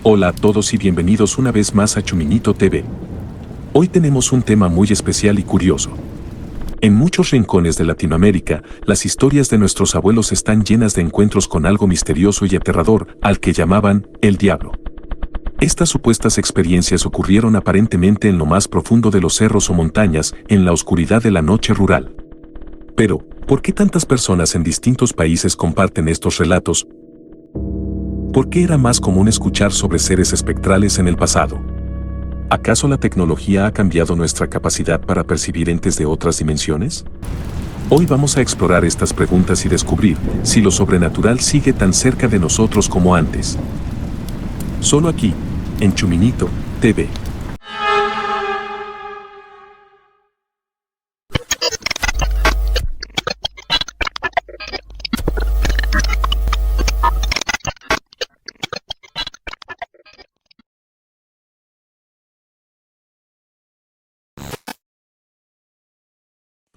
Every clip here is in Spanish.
Hola a todos y bienvenidos una vez más a Chuminito TV. Hoy tenemos un tema muy especial y curioso. En muchos rincones de Latinoamérica, las historias de nuestros abuelos están llenas de encuentros con algo misterioso y aterrador, al que llamaban el diablo. Estas supuestas experiencias ocurrieron aparentemente en lo más profundo de los cerros o montañas, en la oscuridad de la noche rural. Pero, ¿por qué tantas personas en distintos países comparten estos relatos? ¿Por qué era más común escuchar sobre seres espectrales en el pasado? ¿Acaso la tecnología ha cambiado nuestra capacidad para percibir entes de otras dimensiones? Hoy vamos a explorar estas preguntas y descubrir si lo sobrenatural sigue tan cerca de nosotros como antes. Solo aquí, en Chuminito TV.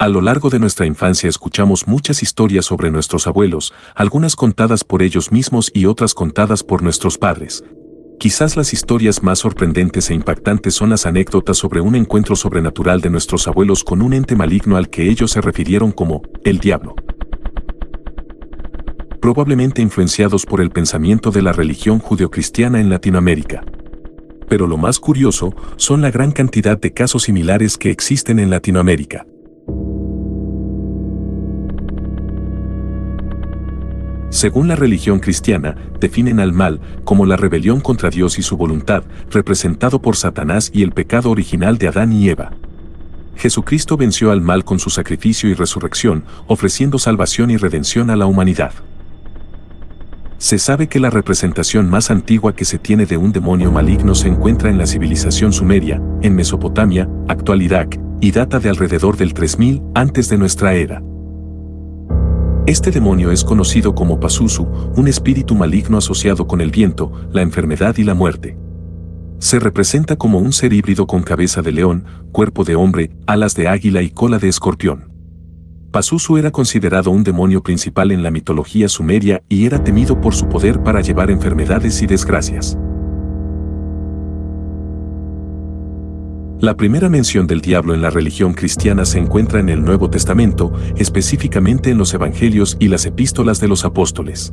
A lo largo de nuestra infancia escuchamos muchas historias sobre nuestros abuelos, algunas contadas por ellos mismos y otras contadas por nuestros padres. Quizás las historias más sorprendentes e impactantes son las anécdotas sobre un encuentro sobrenatural de nuestros abuelos con un ente maligno al que ellos se refirieron como el diablo. Probablemente influenciados por el pensamiento de la religión judeocristiana en Latinoamérica. Pero lo más curioso son la gran cantidad de casos similares que existen en Latinoamérica. Según la religión cristiana, definen al mal como la rebelión contra Dios y su voluntad, representado por Satanás y el pecado original de Adán y Eva. Jesucristo venció al mal con su sacrificio y resurrección, ofreciendo salvación y redención a la humanidad. Se sabe que la representación más antigua que se tiene de un demonio maligno se encuentra en la civilización sumeria, en Mesopotamia, actual Irak, y data de alrededor del 3000 antes de nuestra era. Este demonio es conocido como Pazuzu, un espíritu maligno asociado con el viento, la enfermedad y la muerte. Se representa como un ser híbrido con cabeza de león, cuerpo de hombre, alas de águila y cola de escorpión. Pazuzu era considerado un demonio principal en la mitología sumeria y era temido por su poder para llevar enfermedades y desgracias. La primera mención del diablo en la religión cristiana se encuentra en el Nuevo Testamento, específicamente en los Evangelios y las Epístolas de los Apóstoles.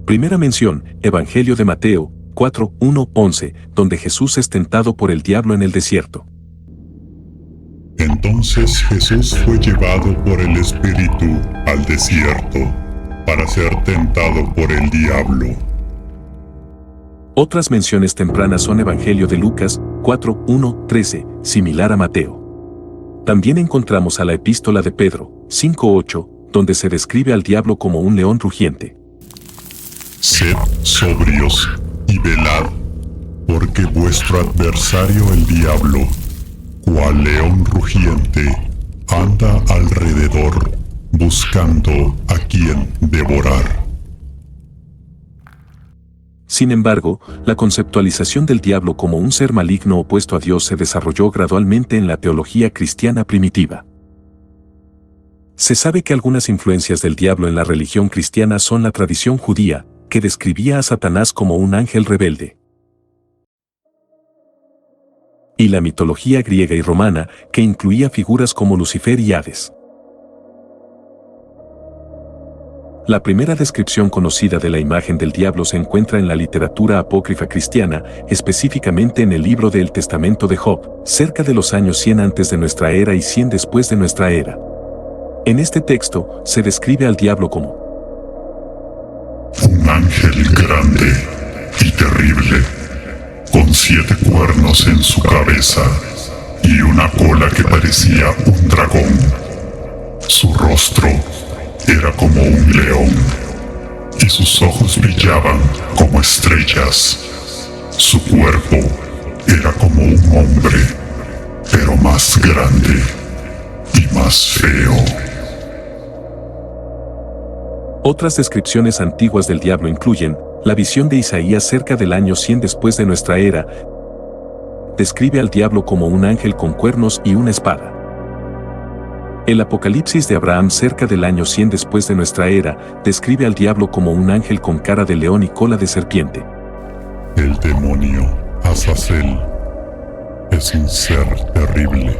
Primera mención, Evangelio de Mateo, 4, 1, 11, donde Jesús es tentado por el diablo en el desierto. Entonces Jesús fue llevado por el Espíritu al desierto para ser tentado por el diablo. Otras menciones tempranas son Evangelio de Lucas, 4, 1, 13, similar a Mateo. También encontramos a la Epístola de Pedro, 5, 8, donde se describe al diablo como un león rugiente. Sed sobrios y velad, porque vuestro adversario el diablo, cual león rugiente, anda alrededor, buscando a quien devorar. Sin embargo, la conceptualización del diablo como un ser maligno opuesto a Dios se desarrolló gradualmente en la teología cristiana primitiva. Se sabe que algunas influencias del diablo en la religión cristiana son la tradición judía, que describía a Satanás como un ángel rebelde, y la mitología griega y romana, que incluía figuras como Lucifer y Hades. La primera descripción conocida de la imagen del diablo se encuentra en la literatura apócrifa cristiana, específicamente en el libro del Testamento de Job, cerca de los años 100 antes de nuestra era y 100 después de nuestra era. En este texto, se describe al diablo como un ángel grande y terrible, con 7 cuernos en su cabeza y una cola que parecía un dragón. Su rostro era como un león, y sus ojos brillaban como estrellas. Su cuerpo era como un hombre, pero más grande y más feo. Otras descripciones antiguas del diablo incluyen la visión de Isaías cerca del año 100 después de nuestra era. Describe al diablo como un ángel con cuernos y una espada. El Apocalipsis de Abraham cerca del año 100 después de nuestra era describe al diablo como un ángel con cara de león y cola de serpiente. El demonio, Azazel, es un ser terrible,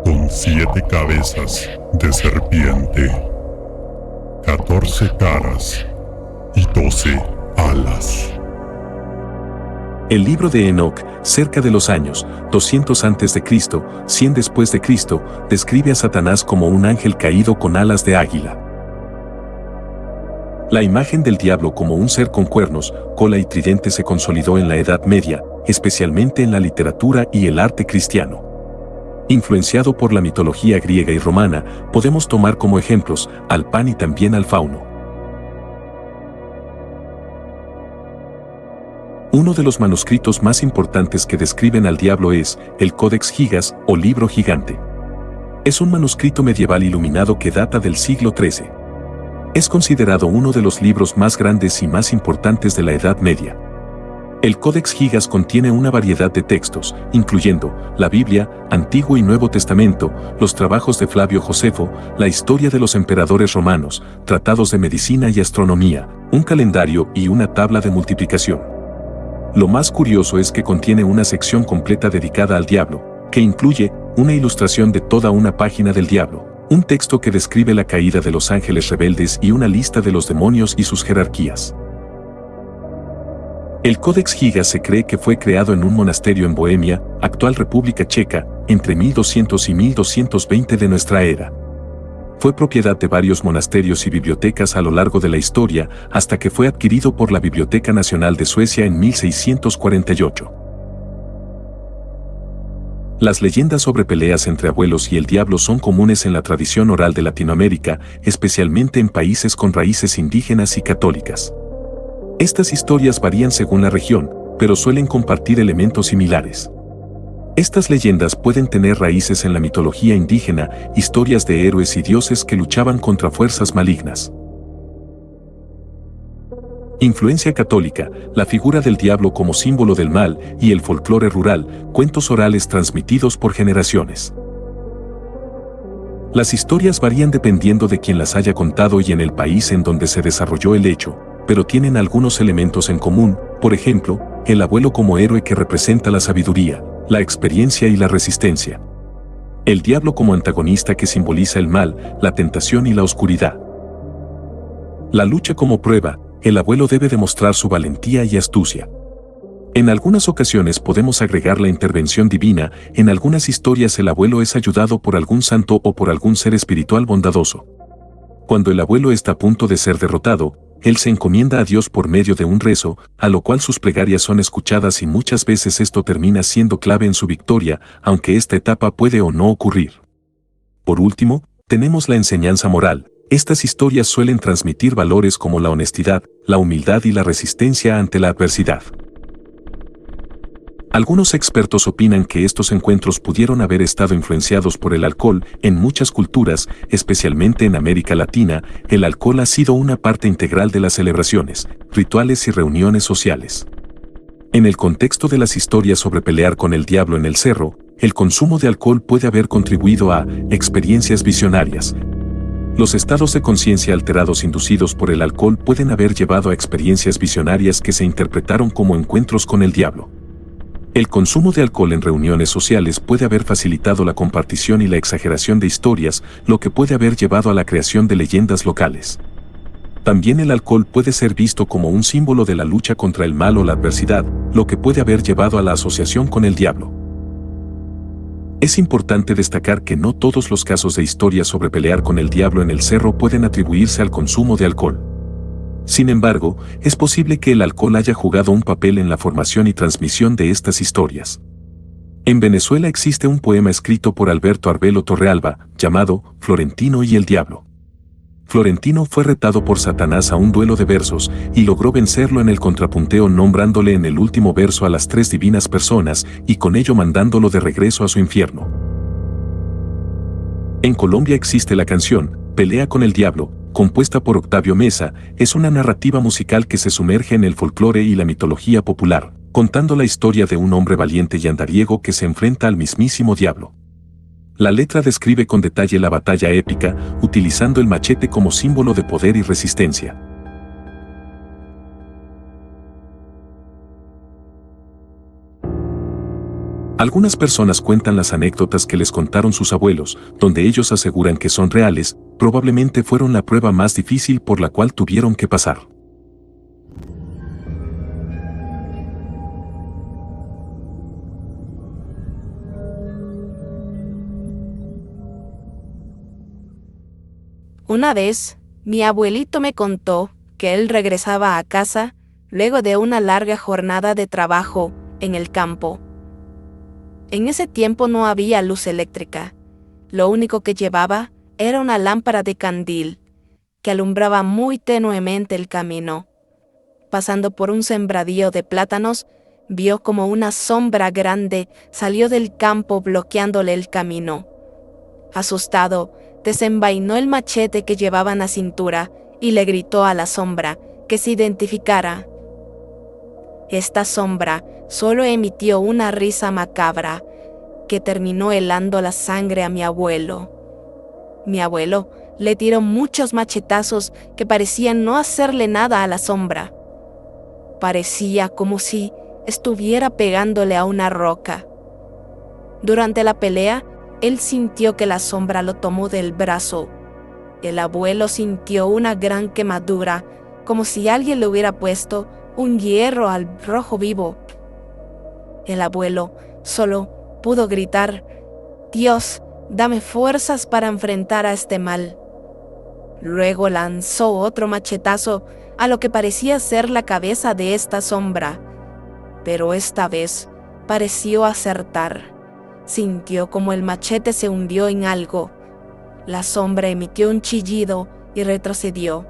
con 7 cabezas de serpiente, 14 caras y 12 alas. El libro de Enoc, cerca de los años 200 a.C., 100 después de Cristo, describe a Satanás como un ángel caído con alas de águila. La imagen del diablo como un ser con cuernos, cola y tridente se consolidó en la Edad Media, especialmente en la literatura y el arte cristiano. Influenciado por la mitología griega y romana, podemos tomar como ejemplos al Pan y también al Fauno. Uno de los manuscritos más importantes que describen al diablo es el Codex Gigas o Libro Gigante. Es un manuscrito medieval iluminado que data del siglo XIII. Es considerado uno de los libros más grandes y más importantes de la Edad Media. El Codex Gigas contiene una variedad de textos, incluyendo la Biblia, Antiguo y Nuevo Testamento, los trabajos de Flavio Josefo, la historia de los emperadores romanos, tratados de medicina y astronomía, un calendario y una tabla de multiplicación. Lo más curioso es que contiene una sección completa dedicada al diablo, que incluye una ilustración de toda una página del diablo, un texto que describe la caída de los ángeles rebeldes y una lista de los demonios y sus jerarquías. El Codex Gigas se cree que fue creado en un monasterio en Bohemia, actual República Checa, entre 1200 y 1220 de nuestra era. Fue propiedad de varios monasterios y bibliotecas a lo largo de la historia hasta que fue adquirido por la Biblioteca Nacional de Suecia en 1648. Las leyendas sobre peleas entre abuelos y el diablo son comunes en la tradición oral de Latinoamérica, especialmente en países con raíces indígenas y católicas. Estas historias varían según la región, pero suelen compartir elementos similares. Estas leyendas pueden tener raíces en la mitología indígena, historias de héroes y dioses que luchaban contra fuerzas malignas. Influencia católica, la figura del diablo como símbolo del mal y el folclore rural, cuentos orales transmitidos por generaciones. Las historias varían dependiendo de quien las haya contado y en el país en donde se desarrolló el hecho, pero tienen algunos elementos en común, por ejemplo, el abuelo como héroe que representa la sabiduría, la experiencia y la resistencia. El diablo como antagonista que simboliza el mal, la tentación y la oscuridad. La lucha como prueba, el abuelo debe demostrar su valentía y astucia. En algunas ocasiones podemos agregar la intervención divina, en algunas historias el abuelo es ayudado por algún santo o por algún ser espiritual bondadoso. Cuando el abuelo está a punto de ser derrotado, él se encomienda a Dios por medio de un rezo, a lo cual sus plegarias son escuchadas y muchas veces esto termina siendo clave en su victoria, aunque esta etapa puede o no ocurrir. Por último, tenemos la enseñanza moral. Estas historias suelen transmitir valores como la honestidad, la humildad y la resistencia ante la adversidad. Algunos expertos opinan que estos encuentros pudieron haber estado influenciados por el alcohol. En muchas culturas, especialmente en América Latina, el alcohol ha sido una parte integral de las celebraciones, rituales y reuniones sociales. En el contexto de las historias sobre pelear con el diablo en el cerro, el consumo de alcohol puede haber contribuido a experiencias visionarias. Los estados de conciencia alterados inducidos por el alcohol pueden haber llevado a experiencias visionarias que se interpretaron como encuentros con el diablo. El consumo de alcohol en reuniones sociales puede haber facilitado la compartición y la exageración de historias, lo que puede haber llevado a la creación de leyendas locales. También el alcohol puede ser visto como un símbolo de la lucha contra el mal o la adversidad, lo que puede haber llevado a la asociación con el diablo. Es importante destacar que no todos los casos de historias sobre pelear con el diablo en el cerro pueden atribuirse al consumo de alcohol. Sin embargo, es posible que el alcohol haya jugado un papel en la formación y transmisión de estas historias. En Venezuela existe un poema escrito por Alberto Arbelo Torrealba, llamado Florentino y el Diablo. Florentino fue retado por Satanás a un duelo de versos y logró vencerlo en el contrapunteo nombrándole en el último verso a las 3 divinas personas y con ello mandándolo de regreso a su infierno. En Colombia existe la canción Pelea con el Diablo, compuesta por Octavio Mesa, es una narrativa musical que se sumerge en el folclore y la mitología popular, contando la historia de un hombre valiente y andariego que se enfrenta al mismísimo diablo. La letra describe con detalle la batalla épica, utilizando el machete como símbolo de poder y resistencia. Algunas personas cuentan las anécdotas que les contaron sus abuelos, donde ellos aseguran que son reales, probablemente fueron la prueba más difícil por la cual tuvieron que pasar. Una vez, mi abuelito me contó que él regresaba a casa luego de una larga jornada de trabajo en el campo. En ese tiempo no había luz eléctrica. Lo único que llevaba era una lámpara de candil que alumbraba muy tenuemente el camino. Pasando por un sembradío de plátanos, vio como una sombra grande salió del campo bloqueándole el camino. Asustado, desenvainó el machete que llevaba en la cintura y le gritó a la sombra que se identificara. Esta sombra solo emitió una risa macabra que terminó helando la sangre a mi abuelo. Mi abuelo le tiró muchos machetazos que parecían no hacerle nada a la sombra. Parecía como si estuviera pegándole a una roca. Durante la pelea, él sintió que la sombra lo tomó del brazo. El abuelo sintió una gran quemadura, como si alguien le hubiera puesto un hierro al rojo vivo. El abuelo solo pudo gritar: «Dios, dame fuerzas para enfrentar a este mal». Luego lanzó otro machetazo a lo que parecía ser la cabeza de esta sombra, pero esta vez pareció acertar. Sintió como el machete se hundió en algo. La sombra emitió un chillido y retrocedió.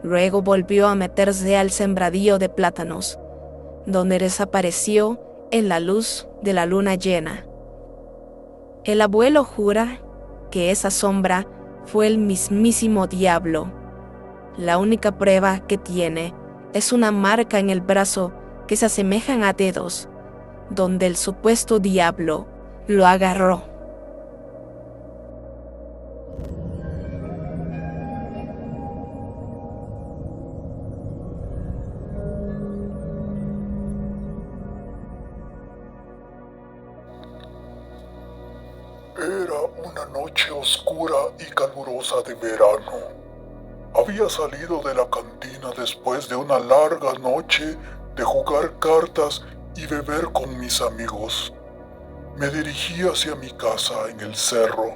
Luego volvió a meterse al sembradío de plátanos, donde desapareció en la luz de la luna llena. El abuelo jura que esa sombra fue el mismísimo diablo. La única prueba que tiene es una marca en el brazo que se asemejan a dedos, donde el supuesto diablo lo agarró. Era una noche oscura y calurosa de verano. Había salido de la cantina después de una larga noche de jugar cartas y beber con mis amigos. Me dirigí hacia mi casa en el cerro,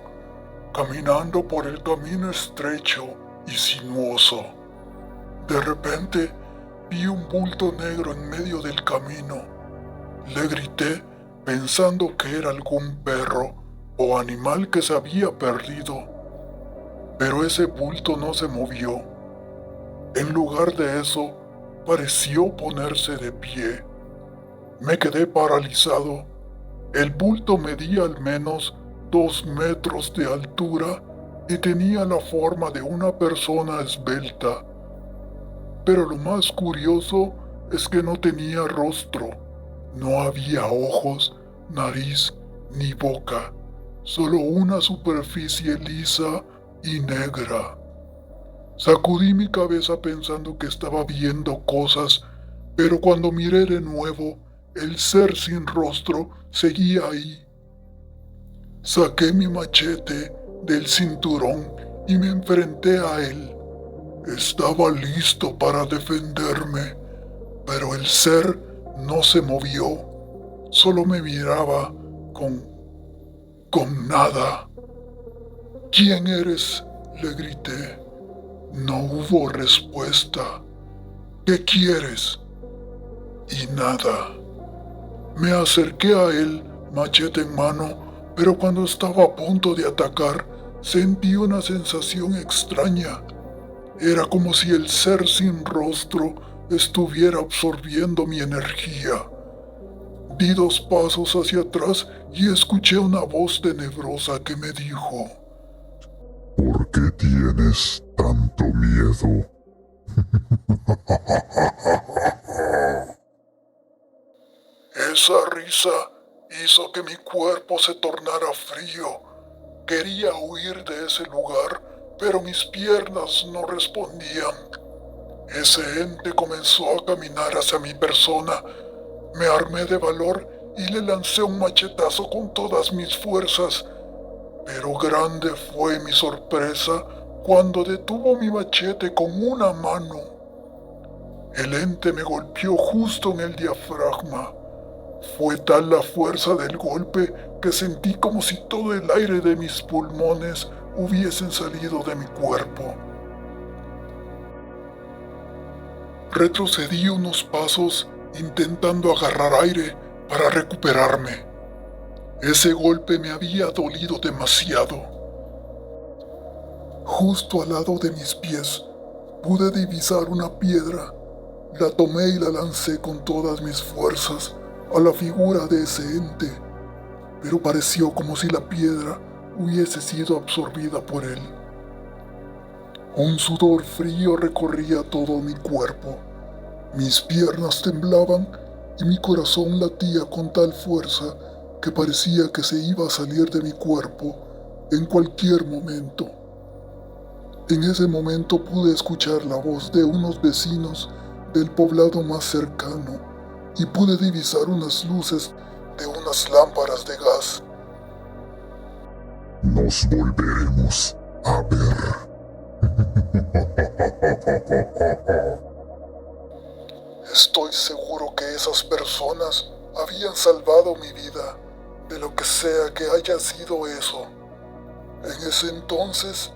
caminando por el camino estrecho y sinuoso. De repente vi un bulto negro en medio del camino. Le grité pensando que era algún perro o animal que se había perdido, pero ese bulto no se movió. En lugar de eso, pareció ponerse de pie. Me quedé paralizado. El bulto medía al menos 2 metros de altura y tenía la forma de una persona esbelta. Pero lo más curioso es que no tenía rostro. No había ojos, nariz ni boca, solo una superficie lisa y negra. Sacudí mi cabeza pensando que estaba viendo cosas, pero cuando miré de nuevo, el ser sin rostro seguía ahí. Saqué mi machete del cinturón y me enfrenté a él. Estaba listo para defenderme, pero el ser no se movió. Solo me miraba con nada. «¿Quién eres?», le grité. No hubo respuesta. «¿Qué quieres?». Y nada. Me acerqué a él, machete en mano, pero cuando estaba a punto de atacar, sentí una sensación extraña. Era como si el ser sin rostro estuviera absorbiendo mi energía. Di 2 pasos hacia atrás y escuché una voz tenebrosa que me dijo: «¿Por qué tienes tanto miedo?». Esa risa hizo que mi cuerpo se tornara frío. Quería huir de ese lugar, pero mis piernas no respondían. Ese ente comenzó a caminar hacia mi persona. Me armé de valor y le lancé un machetazo con todas mis fuerzas. Pero grande fue mi sorpresa cuando detuvo mi machete con una mano. El ente me golpeó justo en el diafragma. Fue tal la fuerza del golpe que sentí como si todo el aire de mis pulmones hubiesen salido de mi cuerpo. Retrocedí unos pasos intentando agarrar aire para recuperarme. Ese golpe me había dolido demasiado. Justo al lado de mis pies pude divisar una piedra. La tomé y la lancé con todas mis fuerzas a la figura de ese ente, pero pareció como si la piedra hubiese sido absorbida por él. Un sudor frío recorría todo mi cuerpo. Mis piernas temblaban y mi corazón latía con tal fuerza que parecía que se iba a salir de mi cuerpo en cualquier momento. En ese momento pude escuchar la voz de unos vecinos del poblado más cercano y pude divisar unas luces de unas lámparas de gas. Nos volveremos a ver. Estoy seguro que esas personas habían salvado mi vida, de lo que sea que haya sido eso. En ese entonces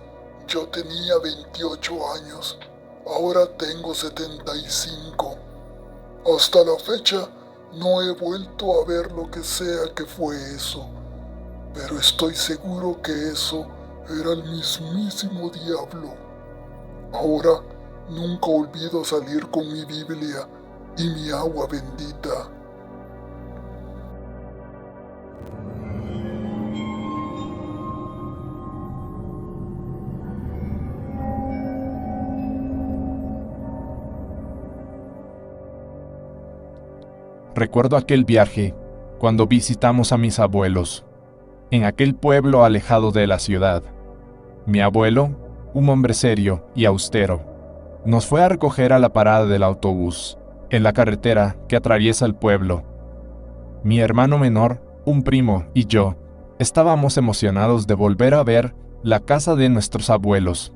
yo tenía 28 años, ahora tengo 75. Hasta la fecha no he vuelto a ver lo que sea que fue eso, pero estoy seguro que eso era el mismísimo diablo. Ahora nunca olvido salir con mi Biblia y mi agua bendita. Recuerdo aquel viaje cuando visitamos a mis abuelos, en aquel pueblo alejado de la ciudad. Mi abuelo, un hombre serio y austero, nos fue a recoger a la parada del autobús, en la carretera que atraviesa el pueblo. Mi hermano menor, un primo y yo, estábamos emocionados de volver a ver la casa de nuestros abuelos,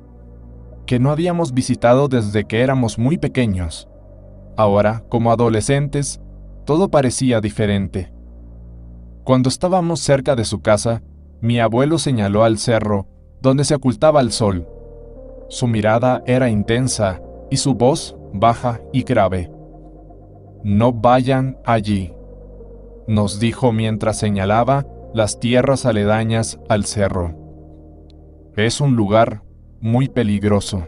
que no habíamos visitado desde que éramos muy pequeños. Ahora, como adolescentes, todo parecía diferente. Cuando estábamos cerca de su casa, mi abuelo señaló al cerro donde se ocultaba el sol. Su mirada era intensa y su voz baja y grave. «No vayan allí», nos dijo mientras señalaba las tierras aledañas al cerro. «Es un lugar muy peligroso».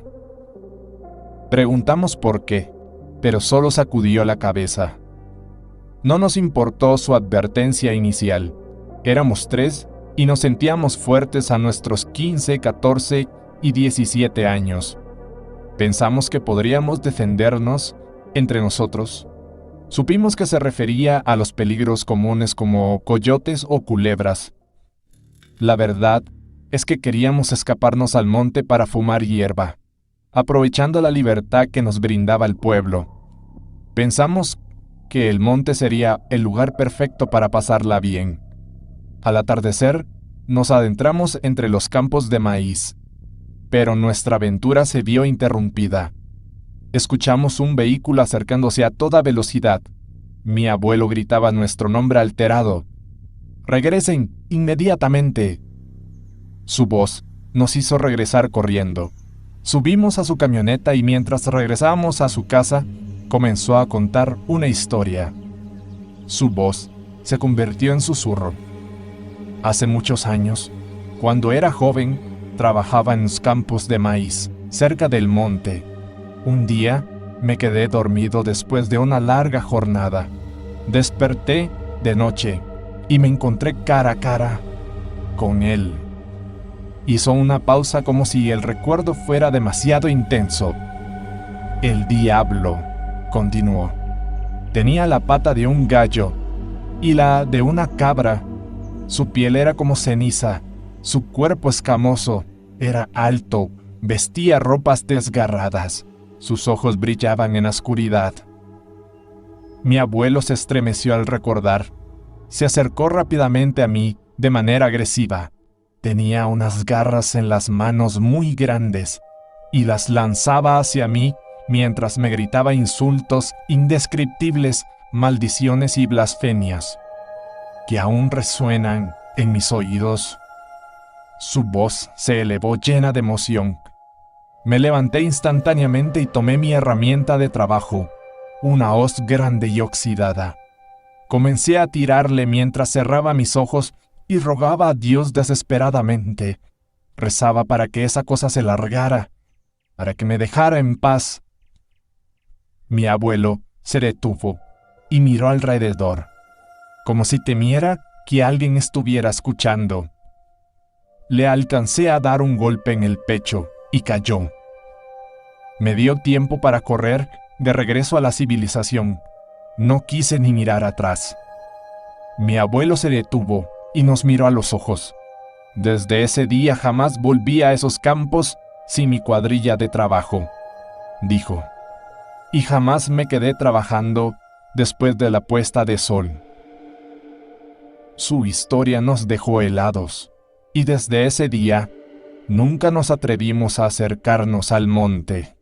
Preguntamos por qué, pero solo sacudió la cabeza. No nos importó su advertencia inicial. Éramos 3 y nos sentíamos fuertes a nuestros 15, 14 y 17 años. Pensamos que podríamos defendernos entre nosotros. Supimos que se refería a los peligros comunes como coyotes o culebras. La verdad es que queríamos escaparnos al monte para fumar hierba, aprovechando la libertad que nos brindaba el pueblo. Pensamos que el monte sería el lugar perfecto para pasarla bien. Al atardecer, nos adentramos entre los campos de maíz, pero nuestra aventura se vio interrumpida. Escuchamos un vehículo acercándose a toda velocidad. Mi abuelo gritaba nuestro nombre alterado. «¡Regresen inmediatamente!». Su voz nos hizo regresar corriendo. Subimos a su camioneta y mientras regresábamos a su casa, comenzó a contar una historia. Su voz se convirtió en susurro. Hace muchos años, cuando era joven, trabajaba en los campos de maíz, cerca del monte. Un día, me quedé dormido después de una larga jornada. Desperté de noche y me encontré cara a cara con él. Hizo una pausa como si el recuerdo fuera demasiado intenso. «El diablo», continuó. «Tenía la pata de un gallo y la de una cabra. Su piel era como ceniza Su cuerpo escamoso era alto, vestía ropas desgarradas, sus ojos brillaban en la oscuridad. Mi abuelo se estremeció al recordar. Se acercó rápidamente a mí de manera agresiva. Tenía unas garras en las manos muy grandes y las lanzaba hacia mí mientras me gritaba insultos indescriptibles, maldiciones y blasfemias, que aún resuenan en mis oídos. Su voz se elevó llena de emoción. Me levanté instantáneamente y tomé mi herramienta de trabajo, una hoz grande y oxidada. Comencé a tirarle mientras cerraba mis ojos y rogaba a Dios desesperadamente. Rezaba para que esa cosa se largara, para que me dejara en paz. Mi abuelo se detuvo y miró alrededor, como si temiera que alguien estuviera escuchando. Le alcancé a dar un golpe en el pecho y cayó. Me dio tiempo para correr de regreso a la civilización. No quise ni mirar atrás. Mi abuelo se detuvo y nos miró a los ojos. Desde ese día jamás volví a esos campos sin mi cuadrilla de trabajo, dijo. Y jamás me quedé trabajando después de la puesta de sol. Su historia nos dejó helados, y desde ese día nunca nos atrevimos a acercarnos al monte.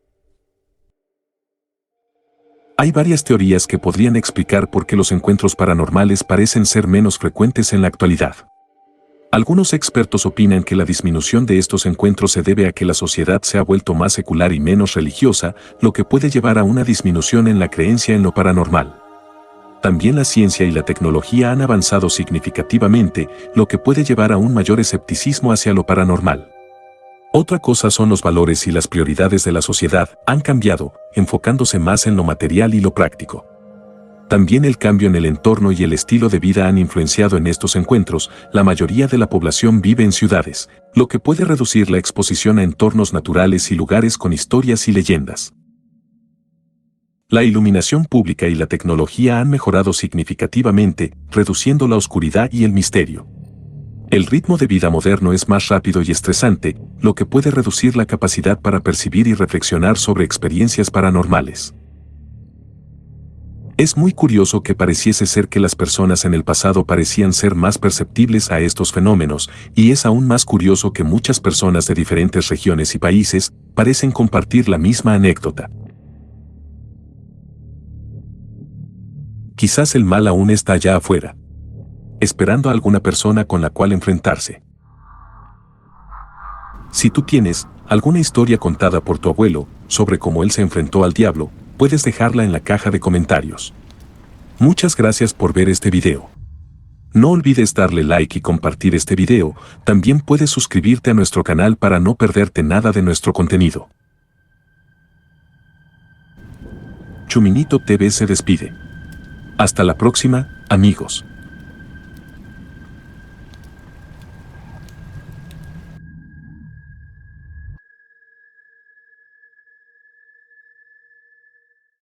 Hay varias teorías que podrían explicar por qué los encuentros paranormales parecen ser menos frecuentes en la actualidad. Algunos expertos opinan que la disminución de estos encuentros se debe a que la sociedad se ha vuelto más secular y menos religiosa, lo que puede llevar a una disminución en la creencia en lo paranormal. También la ciencia y la tecnología han avanzado significativamente, lo que puede llevar a un mayor escepticismo hacia lo paranormal. Otra cosa son los valores y las prioridades de la sociedad han cambiado, enfocándose más en lo material y lo práctico. También el cambio en el entorno y el estilo de vida han influenciado en estos encuentros. La mayoría de la población vive en ciudades, lo que puede reducir la exposición a entornos naturales y lugares con historias y leyendas. La iluminación pública y la tecnología han mejorado significativamente, reduciendo la oscuridad y el misterio. El ritmo de vida moderno es más rápido y estresante, lo que puede reducir la capacidad para percibir y reflexionar sobre experiencias paranormales. Es muy curioso que pareciese ser que las personas en el pasado parecían ser más perceptibles a estos fenómenos, y es aún más curioso que muchas personas de diferentes regiones y países parecen compartir la misma anécdota. Quizás el mal aún está allá afuera, esperando a alguna persona con la cual enfrentarse. Si tú tienes alguna historia contada por tu abuelo sobre cómo él se enfrentó al diablo, puedes dejarla en la caja de comentarios. Muchas gracias por ver este video. No olvides darle like y compartir este video. También puedes suscribirte a nuestro canal para no perderte nada de nuestro contenido. Chuminito TV se despide. Hasta la próxima, amigos.